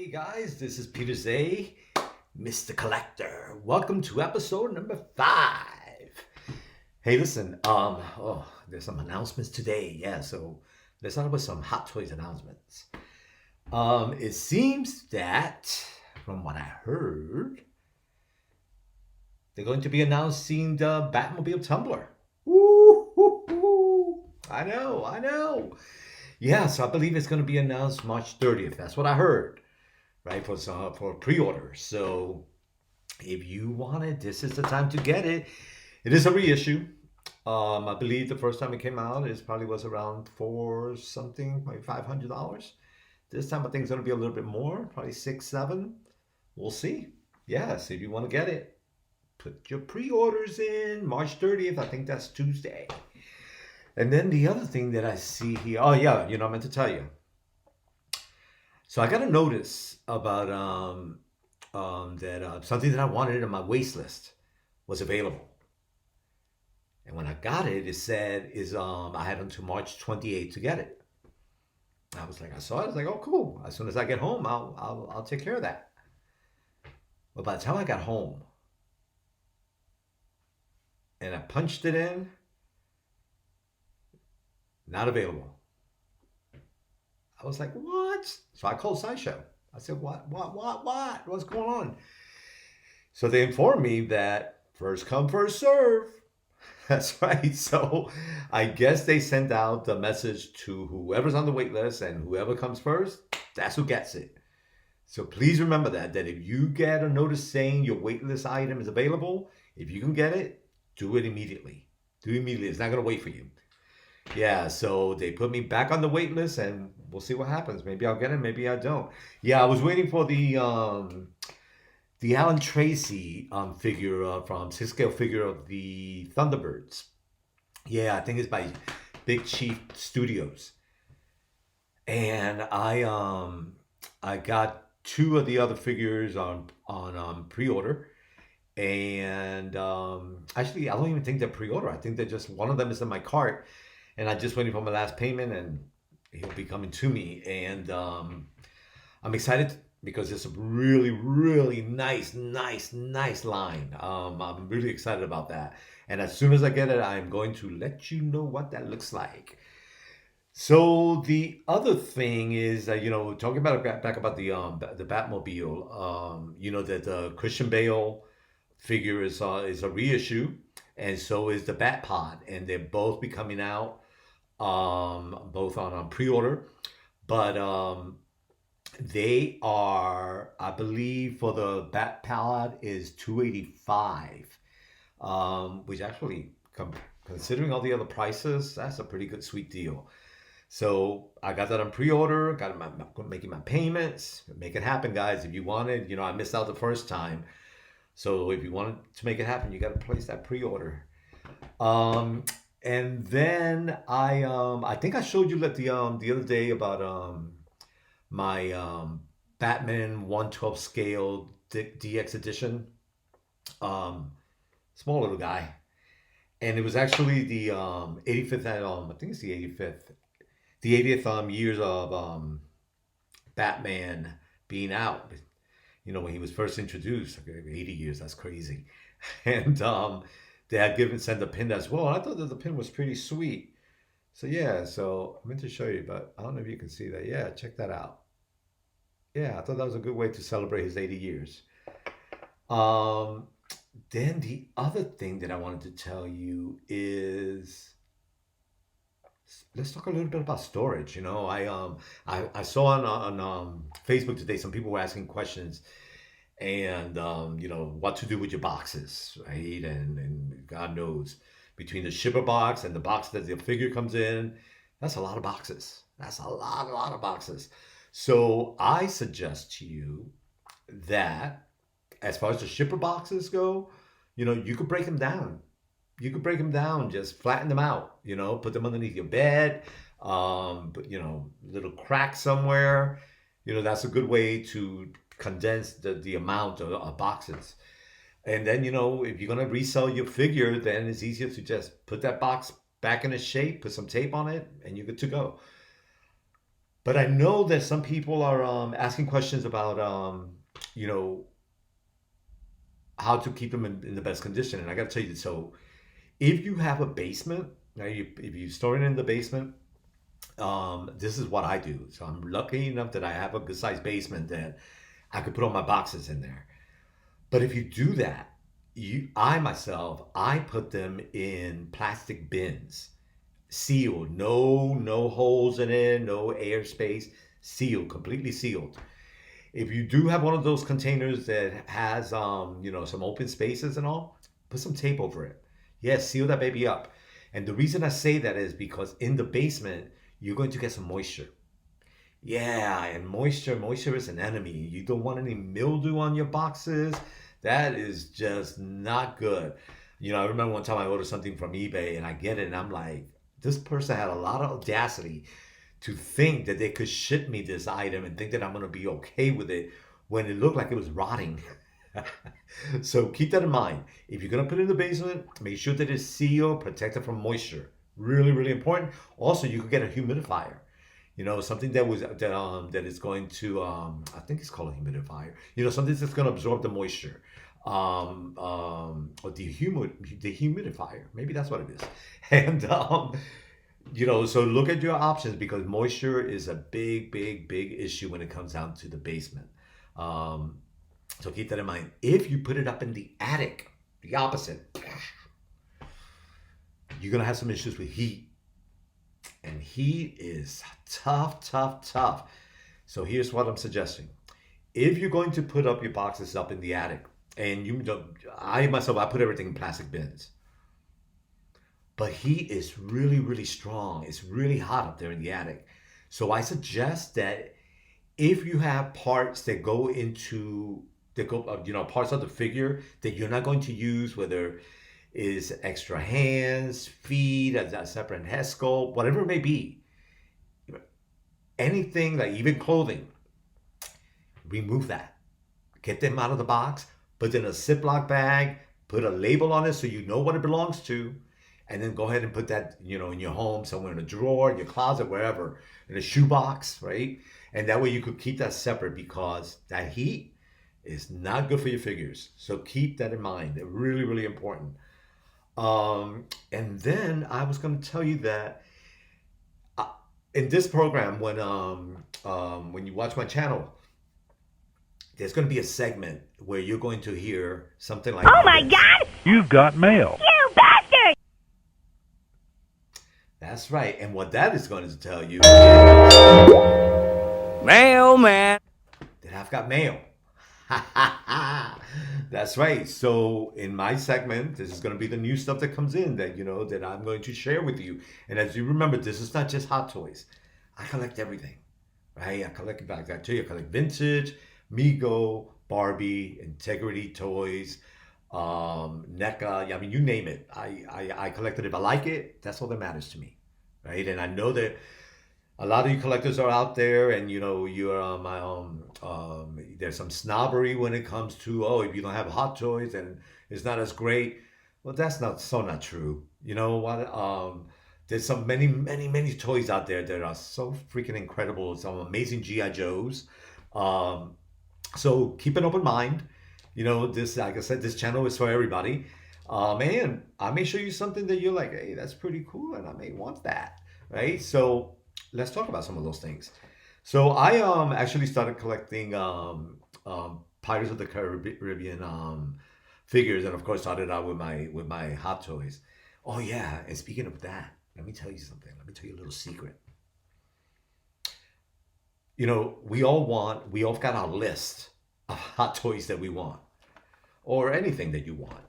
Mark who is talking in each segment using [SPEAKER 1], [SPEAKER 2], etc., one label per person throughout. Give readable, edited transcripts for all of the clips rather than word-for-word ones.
[SPEAKER 1] Hey guys, this is Peter Zay, Mr. Collector. Welcome to episode number 5. Hey, listen, there's some announcements today. Yeah, so let's start with some Hot Toys announcements. It seems that, from what I heard, they're going to be announcing the Batmobile tumbler. Woo! I know. Yeah, so I believe it's going to be announced March 30th. That's what I heard, right? For pre-order. So if you want it, this is the time to get it. It is a reissue. I believe the first time it came out, it probably was around four something, maybe $500. This time I think it's going to be a little bit more, probably 6, 7. We'll see. Yes, if you want to get it, put your pre-orders in March 30th. I think that's Tuesday. And then the other thing that I see here, oh yeah, I meant to tell you. So I got a notice about that something that I wanted in my waste list was available. And when I got it, it said I had until March 28th to get it. I saw it, I was like, oh cool. As soon as I get home, I'll take care of that. But by the time I got home and I punched it in, not available. I was like, what? So I called Sideshow. I said, what? What's going on? So they informed me that first come, first serve. That's right. So I guess they sent out the message to whoever's on the wait list, and whoever comes first, that's who gets it. So please remember that if you get a notice saying your wait list item is available, if you can get it, do it immediately. It's not going to wait for you. Yeah, so they put me back on the wait list, and we'll see what happens. Maybe I'll get it, maybe I don't. Yeah, I was waiting for the Alan Tracy figure from 6-scale figure of the Thunderbirds. Yeah, I think it's by Big Chief Studios. And I got 2 of the other figures on pre-order. And actually, I don't even think they're pre-order. I think they're just, one of them is in my cart. And I just waiting for my last payment, and he'll be coming to me. And I'm excited because it's a really, really nice line. I'm really excited about that. And as soon as I get it, I'm going to let you know what that looks like. So the other thing is, talking about back about the Batmobile, that the Christian Bale figure is a reissue, and so is the Bat Pod, and they're both be coming out, both on pre-order, but they are, I believe, for the Bat Pod is $285, which actually, considering all the other prices, that's a pretty good sweet deal. So I got that on pre-order, making my payments. Make it happen, guys. If you wanted, I missed out the first time. So if you wanted to make it happen, you got to place that pre-order. And then I think I showed you that the other day about my Batman 1/12 scale DX edition, small little guy, and it was actually the 85th. I think it's the 85th, the 80th years of Batman being out. When he was first introduced, 80 years, that's crazy. And they had sent a pin as well. And I thought that the pin was pretty sweet. So yeah, so I meant to show you, but I don't know if you can see that. Yeah, check that out. Yeah, I thought that was a good way to celebrate his 80 years. Then the other thing that I wanted to tell you is, let's talk a little bit about storage. I saw on Facebook today some people were asking questions, and what to do with your boxes, right? And God knows, between the shipper box and the box that the figure comes in, that's a lot of boxes. That's a lot of boxes. So I suggest to you that, as far as the shipper boxes go, you could break them down. You could break them down, just flatten them out, put them underneath your bed, but, little crack somewhere. That's a good way to condense the amount of boxes. And then, if you're going to resell your figure, then it's easier to just put that box back in its shape, put some tape on it, and you're good to go. But I know that some people are asking questions about, you know, how to keep them in the best condition. And I got to tell you, so if you have a basement, now if you store it in the basement, this is what I do. So I'm lucky enough that I have a good sized basement that I could put all my boxes in there. But if you do that, I put them in plastic bins, sealed, no holes in it, no air space, sealed, completely sealed. If you do have one of those containers that has some open spaces and all, put some tape over it. Yes, seal that baby up. And the reason I say that is because in the basement you're going to get some moisture. Yeah, and moisture is an enemy. You don't want any mildew on your boxes. That is just not good. I remember one time I ordered something from eBay and I get it and I'm like, this person had a lot of audacity to think that they could ship me this item and think that I'm going to be okay with it when it looked like it was rotting. So keep that in mind. If you're going to put it in the basement, make sure that it's sealed, protected from moisture. Really, really important. Also, you could get a humidifier. Something that is going to I think it's called a humidifier. Something that's going to absorb the moisture. Or dehumidifier. Maybe that's what it is. And so look at your options because moisture is a big, big, big issue when it comes down to the basement. So keep that in mind. If you put it up in the attic, the opposite, you're gonna have some issues with heat. And heat is tough, tough, tough. So here's what I'm suggesting. If you're going to put up your boxes up in the attic, and I put everything in plastic bins. But heat is really, really strong. It's really hot up there in the attic. So I suggest that if you have parts that go parts of the figure that you're not going to use, whether is extra hands, feet, a separate head sculpt, whatever it may be, anything like even clothing, remove that. Get them out of the box, put it in a Ziploc bag, put a label on it so you know what it belongs to, and then go ahead and put that, in your home, somewhere in a drawer, in your closet, wherever, in a shoebox, right? And that way you could keep that separate because that heat is not good for your figures. So keep that in mind. They're really, really important. And then I was going to tell you that in this program, when you watch my channel, there's going to be a segment where you're going to hear something like, "Oh my God,
[SPEAKER 2] you've got mail.
[SPEAKER 1] You bastard!" That's right. And what that is going to tell you is,
[SPEAKER 3] Mailman,
[SPEAKER 1] that I've got mail. That's right. So in my segment, this is going to be the new stuff that comes in that that I'm going to share with you. And as you remember, this is not just Hot Toys. I collect everything, right? I collect vintage, Mego, Barbie, Integrity Toys, NECA. I mean, you name it. I collect it. If I like it, that's all that matters to me, right? And I know that a lot of you collectors are out there, and you're there's some snobbery when it comes to, if you don't have Hot Toys and it's not as great. Well, that's not true. You know what? There's some many toys out there that are so freaking incredible. Some amazing GI Joes. So keep an open mind. This, like I said, this channel is for everybody. And I may show you something that you're like, hey, that's pretty cool, and I may want that, right? So let's talk about some of those things. So I actually started collecting Pirates of the Caribbean figures, and of course started out with my Hot Toys. Oh yeah, and speaking of that, let me tell you something. Let me tell you a little secret. We all got our list of Hot Toys that we want, or anything that you want.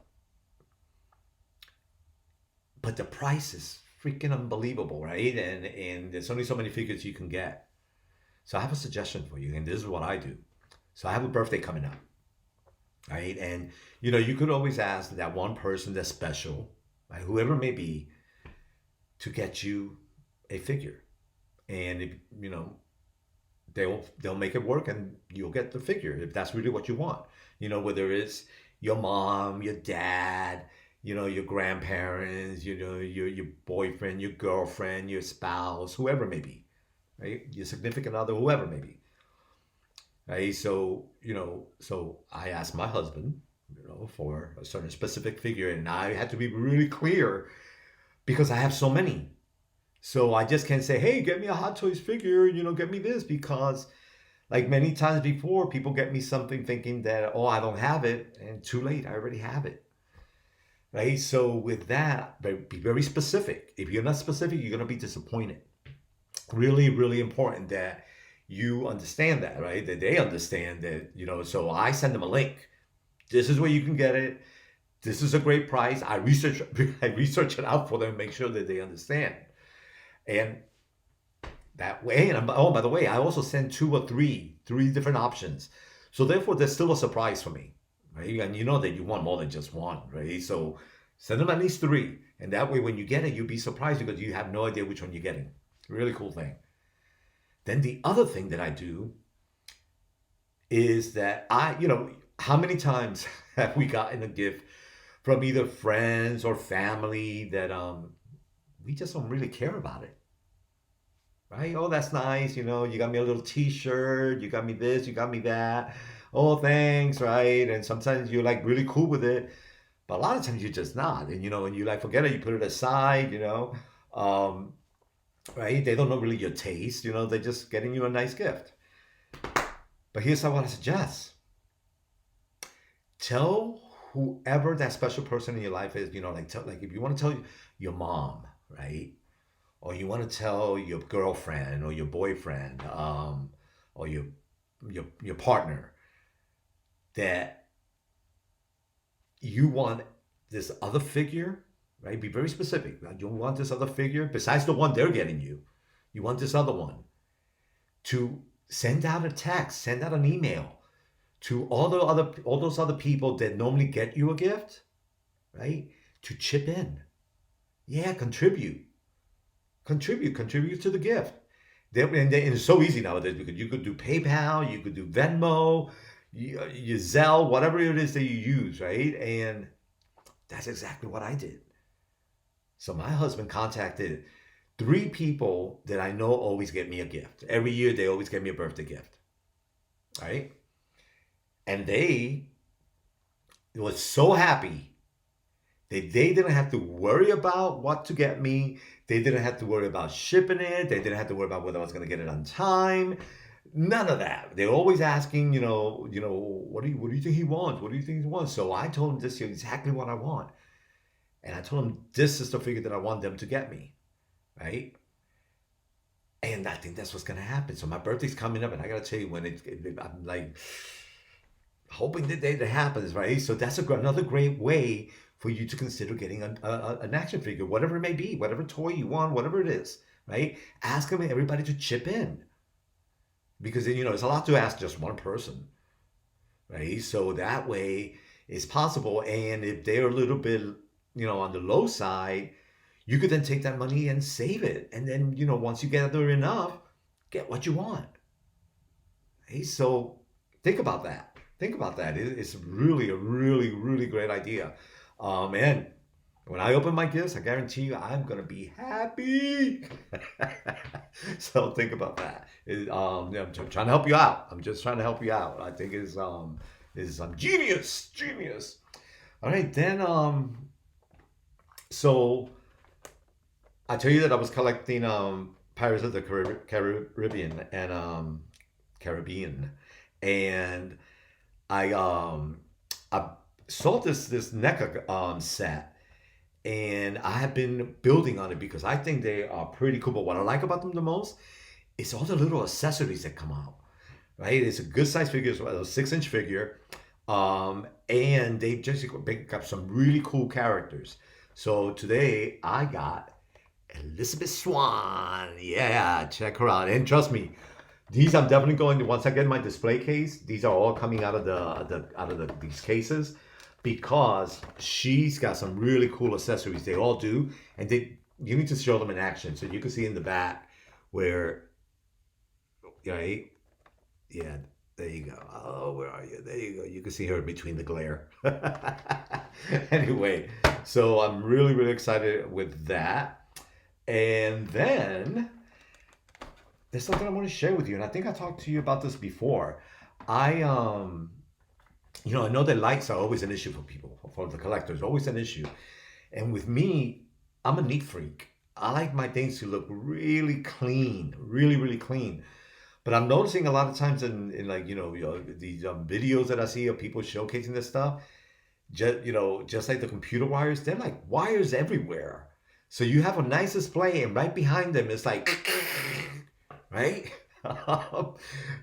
[SPEAKER 1] But the price is freaking unbelievable, right? And there's only so many figures you can get. So I have a suggestion for you, and this is what I do. So I have a birthday coming up, right? And you could always ask that one person that's special, right, whoever it may be, to get you a figure. And if they'll make it work, and you'll get the figure if that's really what you want. Whether it's your mom, your dad, your grandparents, your boyfriend, your girlfriend, your spouse, whoever it may be, right? Your significant other, whoever maybe, right? So, so I asked my husband, for a certain specific figure, and I had to be really clear because I have so many. So I just can't say, hey, get me a Hot Toys figure, get me this, because like many times before, people get me something thinking that, oh, I don't have it, and too late, I already have it. Right? So with that, be very specific. If you're not specific, you're gonna be disappointed. Really, really important that you understand that, right? That they understand that, so I send them a link. This is where you can get it. This is a great price. I research it out for them, make sure that they understand. And that way, and oh, by the way, I also send two or three different options. So therefore, there's still a surprise for me, right? And you know that you want more than just one, right? So send them at least three, and that way, when you get it, you'll be surprised because you have no idea which one you're getting. Really cool thing. Then the other thing that I do is that how many times have we gotten a gift from either friends or family that we just don't really care about it, right? Oh, that's nice. You got me a little T-shirt. You got me this. You got me that. Oh, thanks, right? And sometimes you're like really cool with it, but a lot of times you're just not. And when you like forget it, you put it aside. Um, right? They don't know really your taste. They're just getting you a nice gift. But here's what I suggest: tell whoever that special person in your life is. Like if you want to tell your mom, right? Or you want to tell your girlfriend or your boyfriend, or your partner, that you want this other figure, right? Be very specific. You want this other figure besides the one they're getting you. You want this other one. To send out a text, send out an email to all those other people that normally get you a gift, right? To chip in. Yeah, contribute to the gift. And it's so easy nowadays because you could do PayPal, you could do Venmo, you Zelle, whatever it is that you use, right? And that's exactly what I did. So my husband contacted three people that I know always get me a gift. Every year they always get me a birthday gift, right? And they were so happy that they didn't have to worry about what to get me. They didn't have to worry about shipping it. They didn't have to worry about whether I was going to get it on time. None of that. They're always asking, what do you think he wants? What do you think he wants? So I told him this is exactly what I want. And I told him this is the figure that I want them to get me, right? And I think that's what's going to happen. So my birthday's coming up, and I got to tell you, I'm like hoping the day that happens, right? So that's another great way for you to consider getting an action figure, whatever it may be, whatever toy you want, whatever it is, right? Ask them, everybody to chip in. Because, it's a lot to ask just one person, right? So that way it's possible. And if they're a little bit, on the low side, you could then take that money and save it. And then, once you gather enough, get what you want. Hey, so think about that. It's really a really, really great idea. And when I open my gifts, I guarantee you I'm going to be happy. So think about that. I'm trying to help you out. I'm just trying to help you out. I think it's genius. All right, then so I tell you that I was collecting Pirates of the Caribbean and I saw this NECA set, and I have been building on it because I think they are pretty cool. But what I like about them the most is all the little accessories that come out. Right, it's a good size figure, it's a 6-inch figure, and they've just picked up some really cool characters. So today I got Elizabeth Swann. Yeah, check her out. And trust me, these I'm definitely going to, once I get my display case, these are all coming out of these cases because she's got some really cool accessories. They all do, and you need to show them in action so you can see in the back where, right? Yeah, there you go. Oh, where are you? There you go. You can see her between the glare. Anyway, so I'm really, really excited with that. And then there's something I want to share with you, and I think I talked to you about this before. I I know that lights are always an issue for people, for the collectors, always an issue. And with me, I'm a neat freak. I like my things to look really clean, really, really clean. But I'm noticing a lot of times in like these videos that I see of people showcasing this stuff, just like the computer wires, they're like wires everywhere. So you have a nice display, and right behind them is like, right?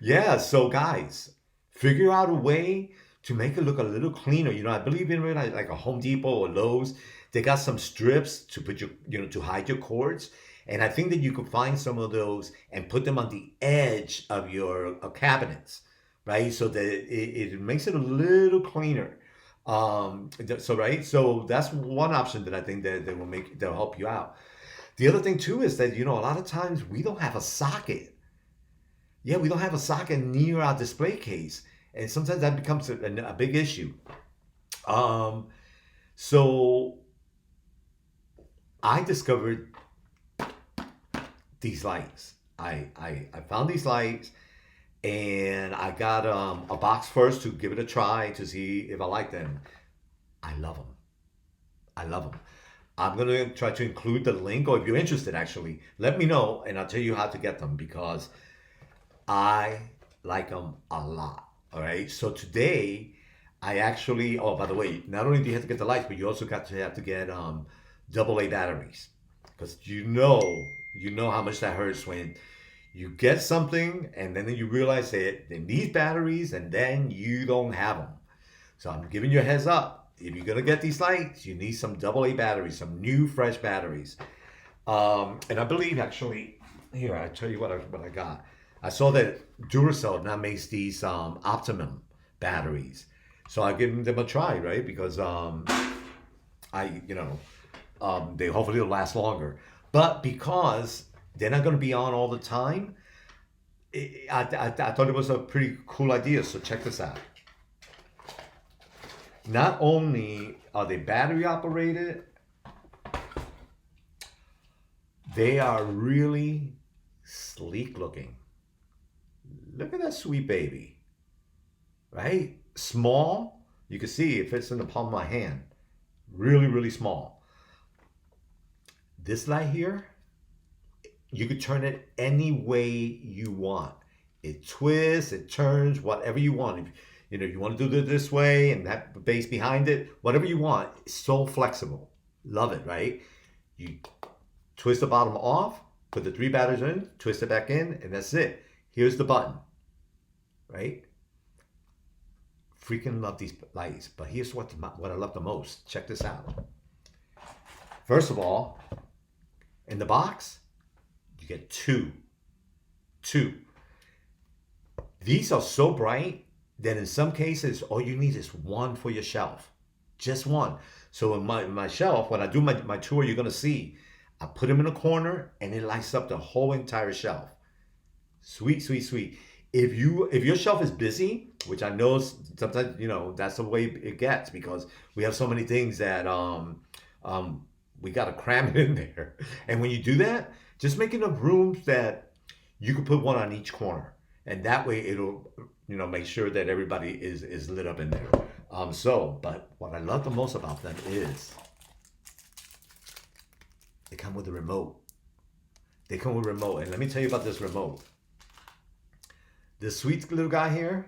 [SPEAKER 1] Yeah. So guys, figure out a way to make it look a little cleaner. I believe in like a Home Depot or Lowe's. They got some strips to put to hide your cords. And I think that you could find some of those and put them on the edge of your cabinets, right? So that it makes it a little cleaner. So that's one option that I think that they'll help you out. The other thing too is that a lot of times we don't have a socket. Yeah, we don't have a socket near our display case, and sometimes that becomes a big issue. Um, so I discovered these lights. I found these lights, and I got a box first to give it a try to see if I like them. I love them. I love them. I'm gonna try to include the link, or if you're interested, actually, let me know, and I'll tell you how to get them because I like them a lot. All right. So today, I actually. Oh, by the way, not only do you have to get the lights, but you also got to have to get AA batteries, because you know how much that hurts when you get something and then you realize that they need batteries and then you don't have them. So I'm giving you a heads up. If you're gonna get these lights, you need some AA batteries, some new fresh batteries. And I believe actually, here I tell you what I got. I saw that Duracell now makes these Optimum batteries, so I give them a try, right? Because I they hopefully will last longer. But because they're not going to be on all the time, I thought it was a pretty cool idea. So check this out. Not only are they battery operated, they are really sleek looking. Look at that sweet baby, right? Small. You can see it fits in the palm of my hand. Really, really small. This light here, you could turn it any way you want. It twists, it turns, whatever you want. If you want to do it this way and have the base behind it, whatever you want. It's so flexible. Love it, right? You twist the bottom off, put the 3 batteries in, twist it back in, and that's it. Here's the button, right? Freaking love these lights. But here's what I love the most. Check this out. First of all, in the box, you get two. Two. These are so bright that in some cases, all you need is one for your shelf. Just one. So in my shelf, when I do my tour, you're going to see, I put them in a corner and it lights up the whole entire shelf. Sweet, sweet, sweet. If your shelf is busy, which I know sometimes, that's the way it gets because we have so many things that we got to cram it in there. And when you do that, just make enough rooms that you can put one on each corner. And that way it'll, make sure that everybody is lit up in there. But what I love the most about them is they come with a remote. They come with a remote. And let me tell you about this remote. This sweet little guy here.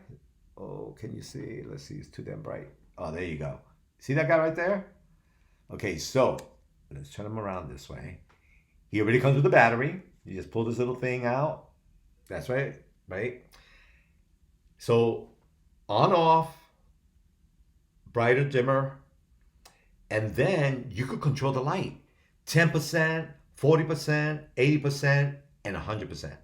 [SPEAKER 1] Oh, can you see? Let's see. It's too damn bright. Oh, there you go. See that guy right there? Okay, so let's turn him around this way. He already comes with a battery. You just pull this little thing out. That's right, right? So on, off, brighter, dimmer, and then you could control the light. 10%, 40%, 80%, and 100%.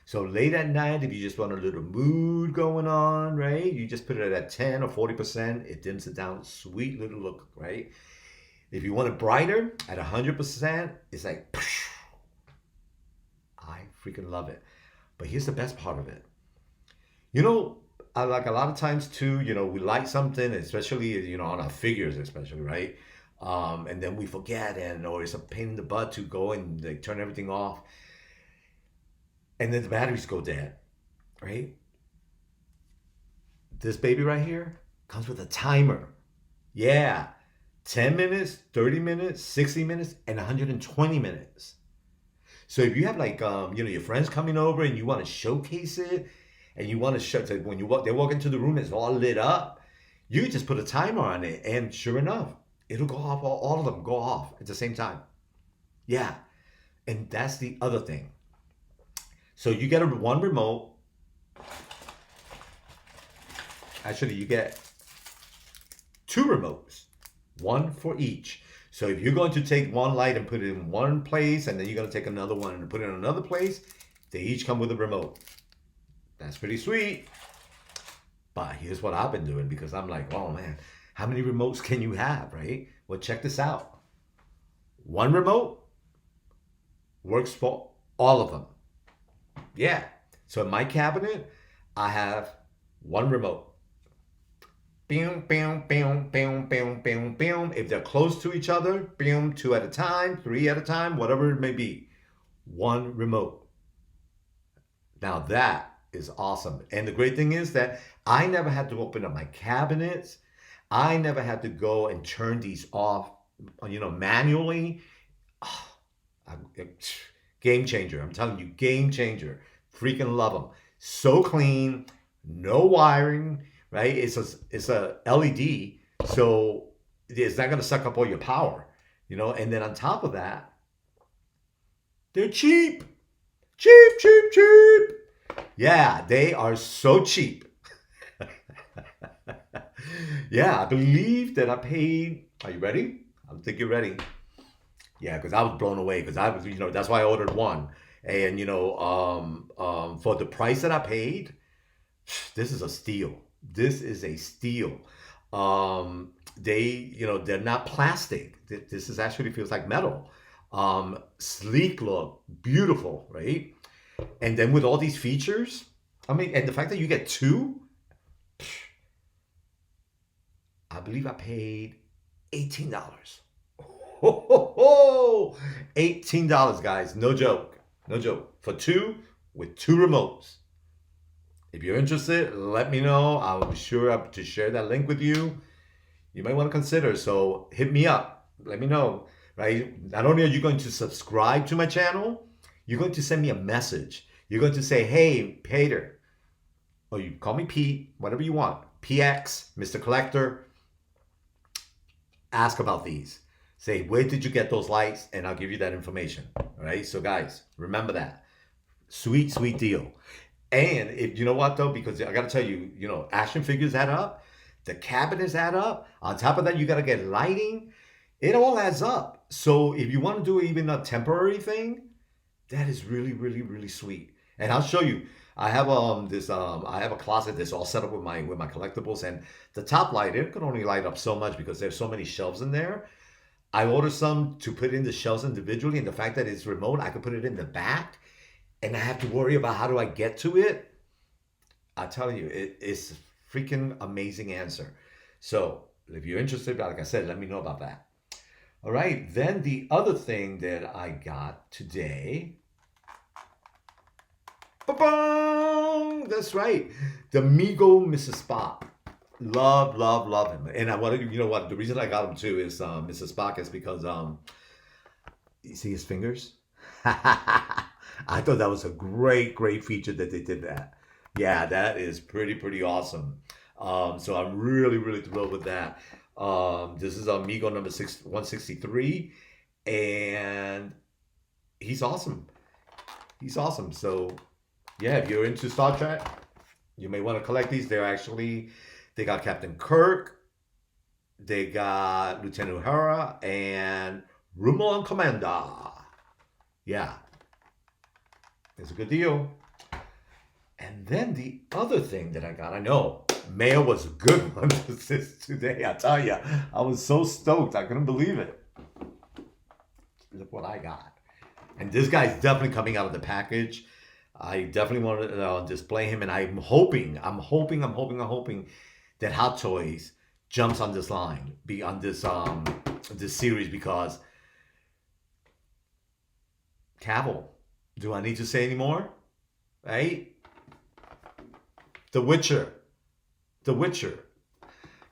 [SPEAKER 1] So late at night, if you just want a little mood going on, right? You just put it at 10 or 40%. It dims it down. Sweet little look, right? If you want it brighter, at 100%, it's like, I freaking love it. But here's the best part of it. I like a lot of times too, we like something, especially, on our figures, especially, right? And then we forget, or it's a pain in the butt to go and like turn everything off. and then the batteries go dead, right? This baby right here comes with a timer. Yeah. 10 minutes, 30 minutes, 60 minutes, and 120 minutes. So if you have like your friends coming over and you want to showcase it and you want to show so when they walk into the room, it's all lit up, you just put a timer on it and sure enough, it'll go off, all of them go off at the same time. Yeah. And that's the other thing. So you get one remote. Actually, you get two remotes, one for each. So if you're going to take one light and put it in one place, and then you're going to take another one and put it in another place, they each come with a remote. That's pretty sweet. But here's what I've been doing because I'm like, oh man, how many remotes can you have, right? Well, check this out. One remote works for all of them. Yeah. So in my cabinet, I have one remote. Boom, boom, boom, boom, boom, boom, boom. If they're close to each other, boom, 2 at a time, 3 at a time, whatever it may be. One remote. Now that is awesome. And the great thing is that I never had to open up my cabinets. I never had to go and turn these off, manually. Oh, game changer. I'm telling you, game changer. Freaking love them. So clean, no wiring, right? It's a LED, so it's not gonna suck up all your power, And then on top of that, they're cheap, cheap, cheap, cheap. Yeah, they are so cheap. Yeah, I believe that I paid. Are you ready? I think you're ready. Yeah, because I was blown away because I was, that's why I ordered one. And for the price that I paid, this is a steal. This is a steal. They're not plastic. This is actually feels like metal. Sleek look, beautiful, right? And then with all these features, I mean, and the fact that you get two, I believe I paid $18. Ho, ho, ho. $18, guys. No joke. No joke. For two with two remotes. If you're interested, let me know. I'll be sure to share that link with you. You might want to consider. So hit me up. Let me know. Right? Not only are you going to subscribe to my channel, you're going to send me a message. You're going to say, hey, Peter, or you call me Pete, whatever you want. PX, Mr. Collector. Ask about these. Say, where did you get those lights? And I'll give you that information. All right? So guys, remember that. Sweet, sweet deal. And if you know what though, because I gotta tell you, action figures add up, the cabinets add up. On top of that, you gotta get lighting. It all adds up. So if you want to do even a temporary thing, that is really, really, really sweet. And I'll show you. I have I have a closet that's all set up with my collectibles, and the top light, it can only light up so much because there's so many shelves in there. I ordered some to put in the shelves individually, and the fact that it's remote, I could put it in the back. And I have to worry about how do I get to it. I tell you, it's a freaking amazing answer. So if you're interested, like I said, let me know about that. All right. Then the other thing that I got today. Ba-bang! That's right. The Mego Mrs. Spock. Love, love, love him. And I want to, what? The reason I got him too is Mrs. Spock is because you see his fingers? I thought that was a great, great feature that they did that. Yeah, that is pretty, pretty awesome. So I'm really, really thrilled with that. This is Amigo number 163, and he's awesome. He's awesome. So yeah, if you're into Star Trek, you may want to collect these. They got Captain Kirk, they got Lieutenant Uhura, and Romulan Commander. Yeah. It's a good deal. And then the other thing that I got, I know, mail was a good one today. I tell you, I was so stoked. I couldn't believe it. Look what I got. And this guy's definitely coming out of the package. I definitely want to display him. And I'm hoping that Hot Toys jumps on this line, be on this series, because Cavill. Do I need to say any more? right? The Witcher. The Witcher.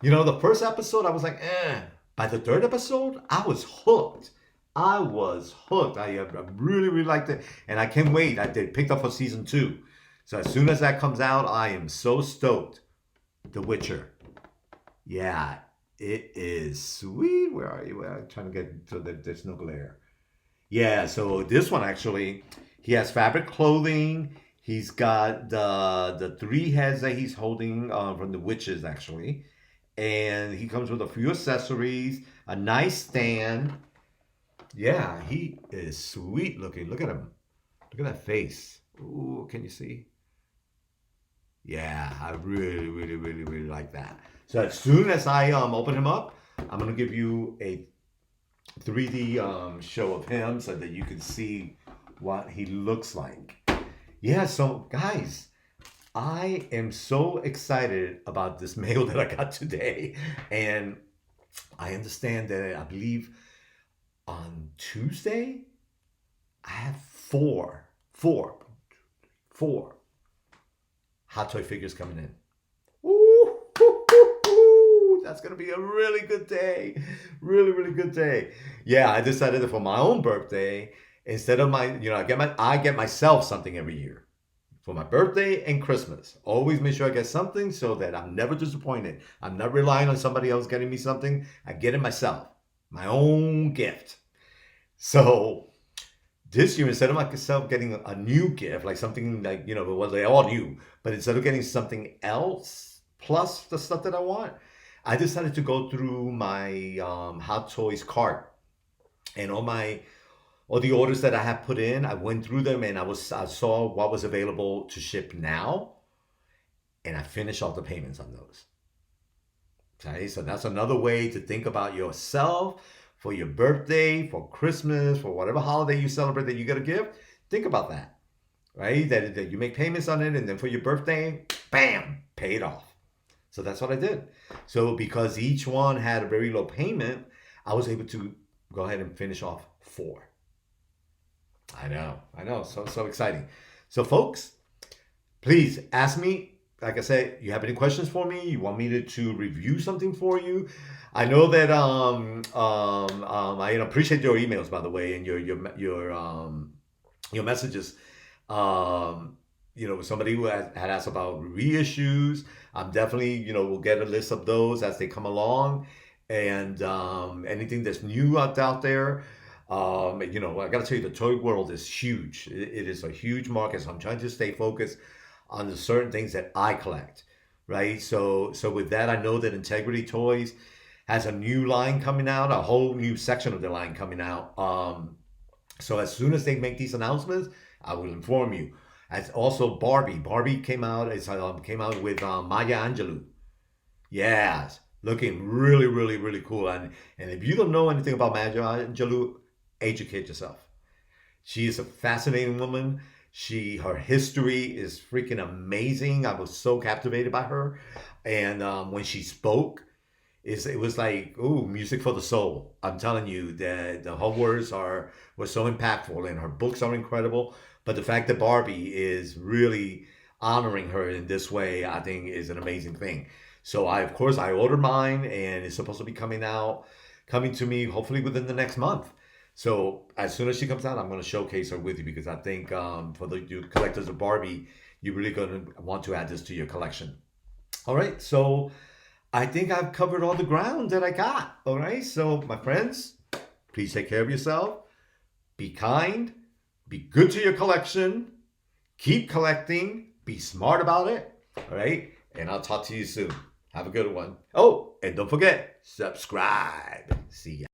[SPEAKER 1] You know, the first episode, I was like, eh. By the third episode, I was hooked. I was hooked. I really, really liked it. And I can't wait. I did picked up for season 2. So as soon as that comes out, I am so stoked. The Witcher. Yeah, it is sweet. Where are you? I'm trying to get so that there's no glare. Yeah, so this one actually, he has fabric clothing. He's got the 3 heads that he's holding from the witches actually, and he comes with a few accessories, a nice stand. Yeah, he is sweet looking. Look at him. Look at that face. Ooh, can you see? Yeah, I really, really, really, really like that. So as soon as I open him up, I'm gonna give you a 3D show of him so that you can see what he looks like. Yeah, so guys, I am so excited about this mail that I got today. And I understand that I believe on Tuesday, I have four Hot Toy figures coming in. Ooh, that's gonna be a really good day. Really, really good day. Yeah, I decided that for my own birthday, instead of I get myself something every year. For my birthday and Christmas. Always make sure I get something so that I'm never disappointed. I'm not relying on somebody else getting me something. I get it myself. My own gift. So this year, instead of myself getting a new gift, like something like, well, they all new, but instead of getting something else plus the stuff that I want, I decided to go through my Hot Toys cart and all the orders that I have put in. I went through them and I saw what was available to ship now, and I finished all the payments on those. Okay, so that's another way to think about yourself for your birthday, for Christmas, for whatever holiday you celebrate that you get a gift. Think about that, right? That you make payments on it, and then for your birthday, bam, pay it off. So that's what I did. So because each one had a very low payment, I was able to go ahead and finish off 4. I know. So exciting. So folks, please ask me. Like I said, you have any questions for me? You want me to review something for you? I know that I appreciate your emails, by the way, and your messages. Somebody who had asked about reissues. I'm definitely, we'll get a list of those as they come along, and anything that's new out there. I got to tell you, the toy world is huge. It is a huge market, so I'm trying to stay focused on the certain things that I collect, right? So with that, I know that Integrity Toys has a new line coming out, a whole new section of the line coming out. So as soon as they make these announcements, I will inform you. As also Barbie. Barbie came out. Came out with Maya Angelou. Yes, looking really, really, really cool. And if you don't know anything about Maya Angelou, educate yourself. She is a fascinating woman. Her history is freaking amazing. I was so captivated by her, and when she spoke, it was like, ooh, music for the soul. I'm telling you that her words were so impactful, and her books are incredible. But the fact that Barbie is really honoring her in this way, I think, is an amazing thing. So of course I ordered mine, and it's supposed to be coming to me hopefully within the next month. So as soon as she comes out, I'm going to showcase her with you, because I think for you collectors of Barbie, you're really going to want to add this to your collection. All right, so I think I've covered all the ground that I got. All right, so my friends, please take care of yourself. Be kind. Be good to your collection. Keep collecting. Be smart about it. All right, and I'll talk to you soon. Have a good one. Oh, and don't forget, subscribe. See ya.